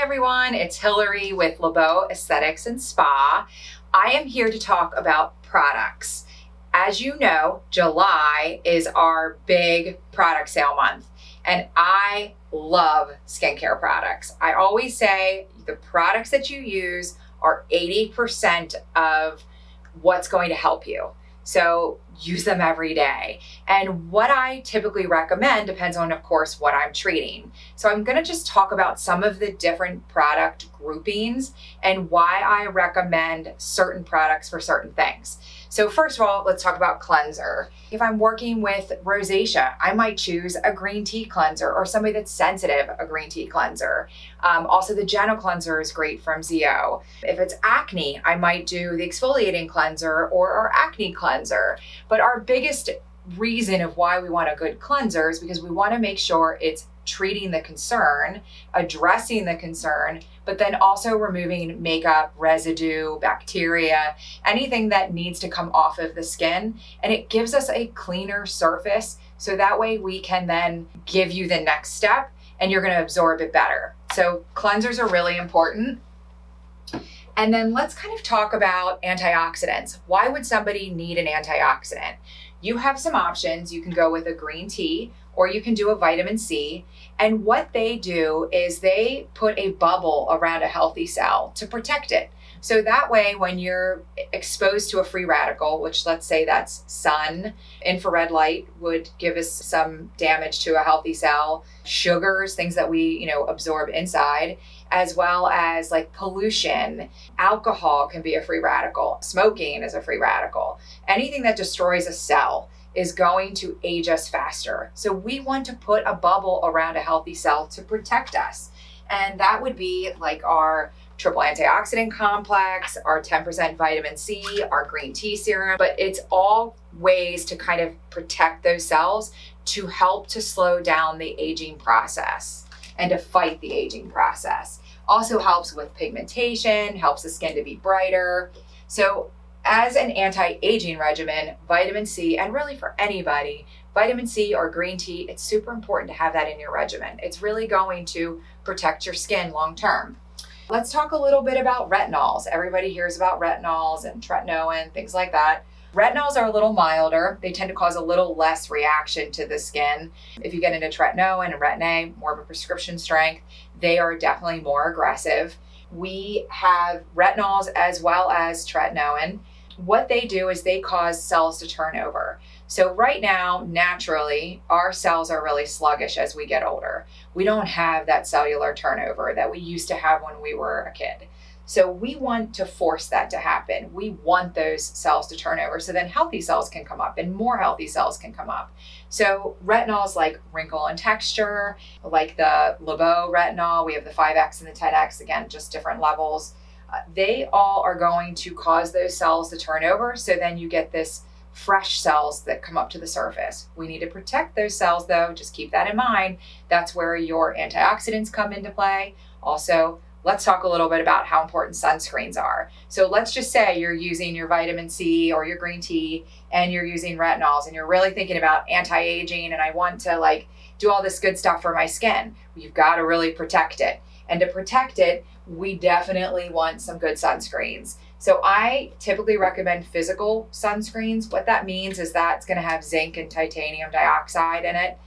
Hi everyone, it's Hillary with Lébo Aesthetics Spa. I am here to talk about products. As you know, July is our big product sale month, and I love skincare products. I always say the products that you use are 80% of what's going to help you. So use them every day. And what I typically recommend depends on, of course, what I'm treating. So I'm going to just talk about some of the different product groupings and why I recommend certain products for certain things. So first of all, let's talk about cleanser. If I'm working with rosacea, I might choose a green tea cleanser, or somebody that's sensitive, a green tea cleanser. Also, the Gentle cleanser is great from ZO. If it's acne, I might do the exfoliating cleanser or our acne cleanser. But our biggest reason of why we want a good cleanser is because we want to make sure it's treating the concern, addressing the concern, but then also removing makeup, residue, bacteria, anything that needs to come off of the skin. And it gives us a cleaner surface. So that way we can then give you the next step and you're going to absorb it better. So cleansers are really important. And then let's kind of talk about antioxidants. Why would somebody need an antioxidant? You have some options. You can go with a green tea, or you can do a vitamin C. And what they do is they put a bubble around a healthy cell to protect it. So that way, when you're exposed to a free radical, which let's say that's sun, infrared light would give us some damage to a healthy cell, sugars, things that we, absorb inside, as well as like pollution, alcohol can be a free radical, smoking is a free radical. Anything that destroys a cell is going to age us faster. So we want to put a bubble around a healthy cell to protect us. And that would be like our triple antioxidant complex, our 10% vitamin C, our green tea serum, but it's all ways to kind of protect those cells to help to slow down the aging process and to fight the aging process. Also helps with pigmentation, helps the skin to be brighter. So as an anti-aging regimen, vitamin C, and really for anybody, vitamin C or green tea, it's super important to have that in your regimen. It's really going to protect your skin long term. Let's talk a little bit about retinols. Everybody hears about retinols and tretinoin, things like that. Retinols are a little milder. They tend to cause a little less reaction to the skin. If you get into tretinoin and Retin-A, more of a prescription strength, they are definitely more aggressive. We have retinols as well as tretinoin. What they do is they cause cells to turn over. So right now, naturally, our cells are really sluggish as we get older. We don't have that cellular turnover that we used to have when we were a kid. So we want to force that to happen. We want those cells to turn over so then healthy cells can come up and more healthy cells can come up. So retinols like wrinkle and texture, like the Lébo retinol, we have the 5X and the 10X, again, just different levels. They all are going to cause those cells to turn over. So then you get this fresh cells that come up to the surface. We need to protect those cells though. Just keep that in mind. That's where your antioxidants come into play. Also, let's talk a little bit about how important sunscreens are. So let's just say you're using your vitamin C or your green tea and you're using retinols and you're really thinking about anti-aging and I want to do all this good stuff for my skin. You've got to really protect it. And to protect it, we definitely want some good sunscreens. So I typically recommend physical sunscreens. What that means is that it's going to have zinc and titanium dioxide in it.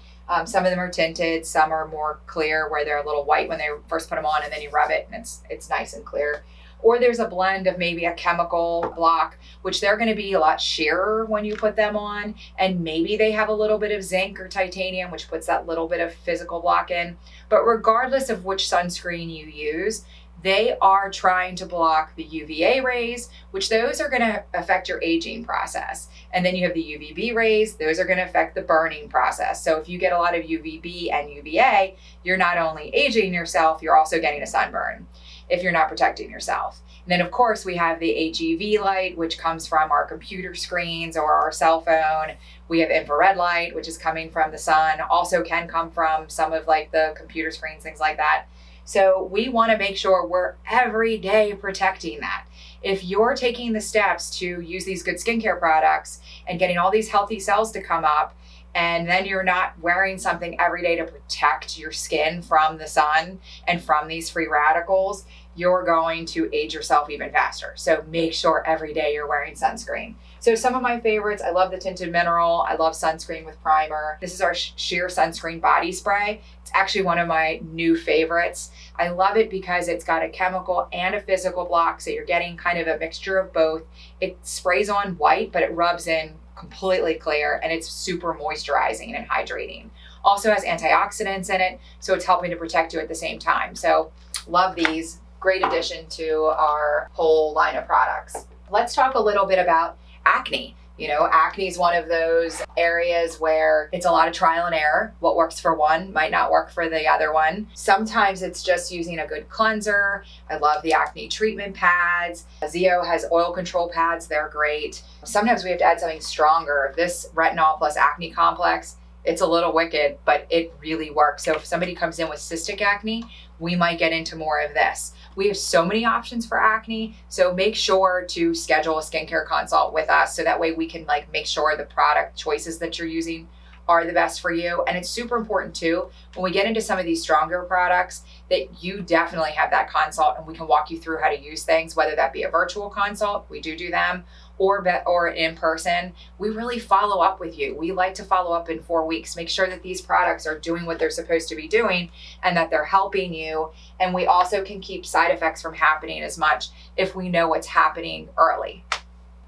Some of them are tinted, some are more clear where they're a little white when they first put them on and then you rub it and it's nice and clear. Or there's a blend of maybe a chemical block, which they're going to be a lot sheerer when you put them on. And maybe they have a little bit of zinc or titanium, which puts that little bit of physical block in. But regardless of which sunscreen you use, they are trying to block the UVA rays, which those are going to affect your aging process. And then you have the UVB rays, those are going to affect the burning process. So if you get a lot of UVB and UVA, you're not only aging yourself, you're also getting a sunburn if you're not protecting yourself. And then of course we have the HEV light, which comes from our computer screens or our cell phone. We have infrared light, which is coming from the sun, also can come from some of the computer screens, things like that. So we want to make sure we're every day protecting that. If you're taking the steps to use these good skincare products and getting all these healthy cells to come up, and then you're not wearing something every day to protect your skin from the sun and from these free radicals, you're going to age yourself even faster. So make sure every day you're wearing sunscreen. So some of my favorites, I love the tinted mineral. I love sunscreen with primer. This is our sheer sunscreen body spray. It's actually one of my new favorites. I love it because it's got a chemical and a physical block. So you're getting kind of a mixture of both. It sprays on white, but it rubs in completely clear, and it's super moisturizing and hydrating. Also has antioxidants in it, so it's helping to protect you at the same time. So love these. Great addition to our whole line of products. Let's talk a little bit about acne. You know, acne is one of those areas where it's a lot of trial and error. What works for one might not work for the other one. Sometimes it's just using a good cleanser. I love the acne treatment pads. Zeo has oil control pads. They're great. Sometimes we have to add something stronger. This retinol plus acne complex, it's a little wicked, but it really works. So if somebody comes in with cystic acne, we might get into more of this. We have so many options for acne, so make sure to schedule a skincare consult with us so that way we can make sure the product choices that you're using are the best for you. And it's super important too, when we get into some of these stronger products, that you definitely have that consult and we can walk you through how to use things, whether that be a virtual consult, we do them, or in person. We really follow up with you. We like to follow up in 4 weeks, make sure that these products are doing what they're supposed to be doing and that they're helping you. And we also can keep side effects from happening as much if we know what's happening early.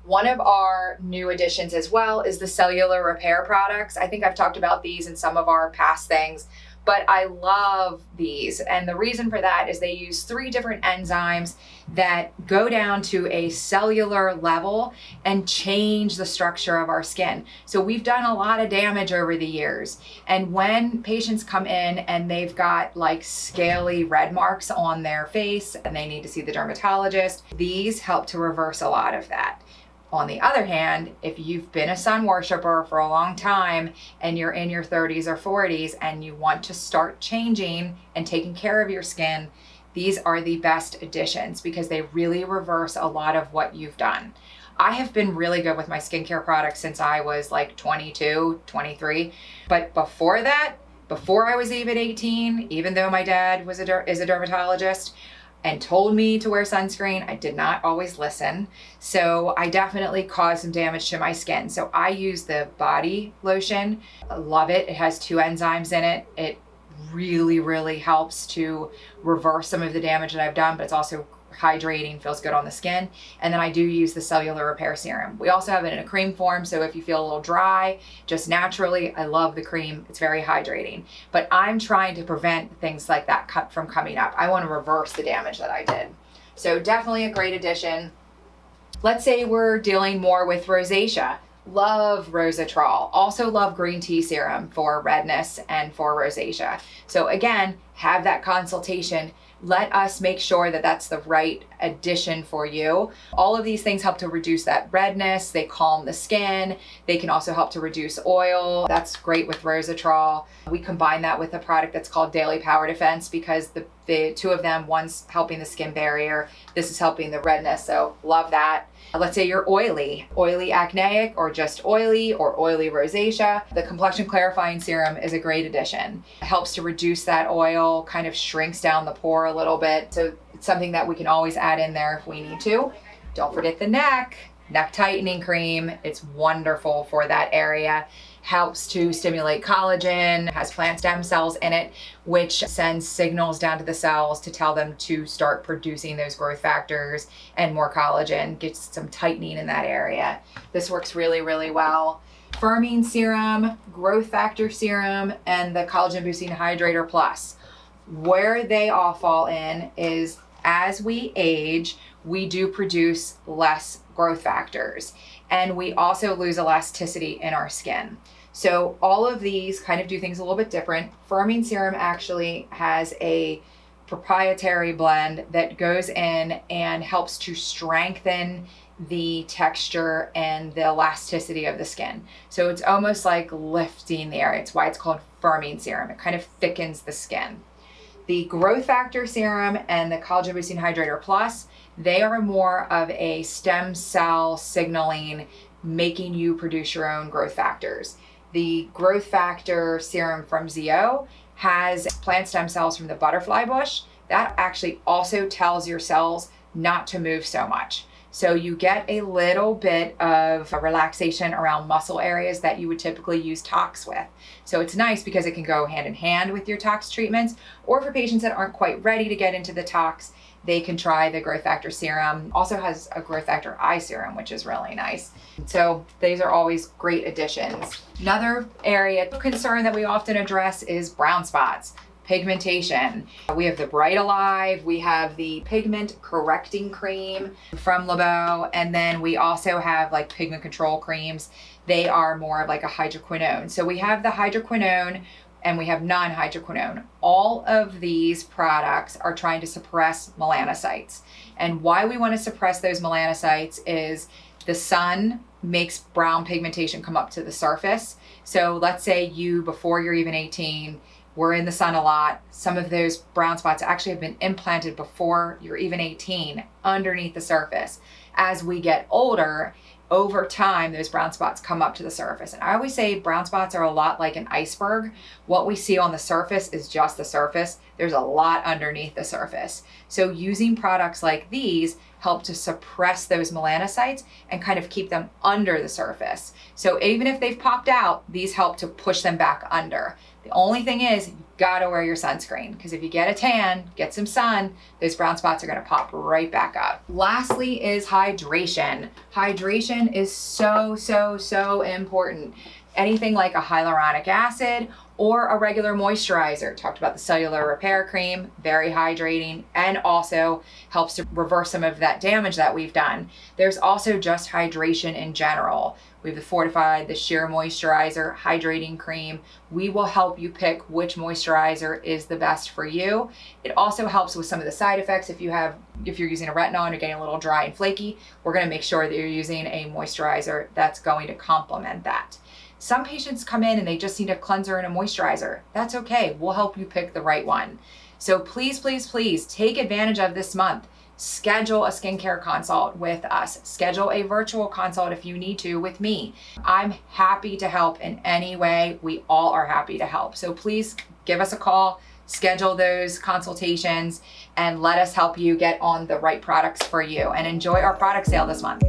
One of our new additions as well is the cellular repair products. I think I've talked about these in some of our past things, but I love these. And the reason for that is they use 3 different enzymes that go down to a cellular level and change the structure of our skin. So we've done a lot of damage over the years. And when patients come in and they've got scaly red marks on their face and they need to see the dermatologist, these help to reverse a lot of that. On the other hand, if you've been a sun worshiper for a long time and you're in your 30s or 40s and you want to start changing and taking care of your skin, these are the best additions because they really reverse a lot of what you've done. I have been really good with my skincare products since I was 22, 23. But before that, before I was even 18, even though my dad is a dermatologist, and told me to wear sunscreen, I did not always listen. So I definitely caused some damage to my skin. So I use the body lotion. I love it. It has 2 enzymes in it. It really, really helps to reverse some of the damage that I've done, but it's also hydrating, feels good on the skin. And then I do use the cellular repair serum. We also have it in a cream form, so if you feel a little dry, just naturally, I love the cream. It's very hydrating. But I'm trying to prevent things like that from coming up. I want to reverse the damage that I did. So definitely a great addition. Let's say we're dealing more with rosacea. Love Rosatrol. Also love green tea serum for redness and for rosacea. So again, have that consultation. Let us make sure that that's the right addition for you. All of these things help to reduce that redness. They calm the skin. They can also help to reduce oil. That's great with Rosatrol. We combine that with a product that's called Daily Power Defense because the 2 of them, one's helping the skin barrier. This is helping the redness. So love that. Let's say you're oily acneic or just oily or oily rosacea. The complexion clarifying serum is a great addition. It helps to reduce that oil, kind of shrinks down the pore a little bit. So it's something that we can always add in there if we need to. Don't forget the neck tightening cream. It's wonderful for that area. Helps to stimulate collagen, has plant stem cells in it, which sends signals down to the cells to tell them to start producing those growth factors and more collagen, gets some tightening in that area. This works really, really well. Firming serum, growth factor serum, and the collagen boosting hydrator plus. Where they all fall in is as we age, we do produce less growth factors, and we also lose elasticity in our skin. So all of these kind of do things a little bit different. Firming serum actually has a proprietary blend that goes in and helps to strengthen the texture and the elasticity of the skin. So it's almost like lifting the area. It's why it's called firming serum. It kind of thickens the skin. The growth factor serum and the collagen boosting hydrator plus, they are more of a stem cell signaling, making you produce your own growth factors. The growth factor serum from ZO has plant stem cells from the butterfly bush. That actually also tells your cells not to move so much. So you get a little bit of a relaxation around muscle areas that you would typically use tox with. So it's nice because it can go hand in hand with your tox treatments, or for patients that aren't quite ready to get into the tox, they can try the growth factor serum. Also has a growth factor eye serum, which is really nice. So these are always great additions. Another area of concern that we often address is brown spots. Pigmentation. We have the Bright Alive, we have the pigment correcting cream from Lébo, and then we also have like pigment control creams. They are more of like a hydroquinone. So we have the hydroquinone and we have non-hydroquinone. All of these products are trying to suppress melanocytes. And why we want to suppress those melanocytes is the sun makes brown pigmentation come up to the surface. So let's say you, before you're even 18, we're in the sun a lot. Some of those brown spots actually have been implanted before you're even 18 underneath the surface. As we get older, over time, those brown spots come up to the surface. And I always say brown spots are a lot like an iceberg. What we see on the surface is just the surface. There's a lot underneath the surface. So using products like these help to suppress those melanocytes and kind of keep them under the surface. So even if they've popped out, these help to push them back under. The only thing is, you gotta wear your sunscreen, because if you get a tan, get some sun, those brown spots are gonna pop right back up. Lastly is hydration. Hydration is so important. Anything like a hyaluronic acid or a regular moisturizer. Talked about the Cellular Repair Cream, very hydrating, and also helps to reverse some of that damage that we've done. There's also just hydration in general. We have the Fortified, the Sheer Moisturizer, Hydrating Cream. We will help you pick which moisturizer is the best for you. It also helps with some of the side effects. If you're using a retinol and you're getting a little dry and flaky, we're gonna make sure that you're using a moisturizer that's going to complement that. Some patients come in and they just need a cleanser and a moisturizer. That's okay, we'll help you pick the right one. So please take advantage of this month. Schedule a skincare consult with us. Schedule a virtual consult if you need to with me. I'm happy to help in any way. We all are happy to help. So please give us a call, schedule those consultations, and let us help you get on the right products for you, and enjoy our product sale this month.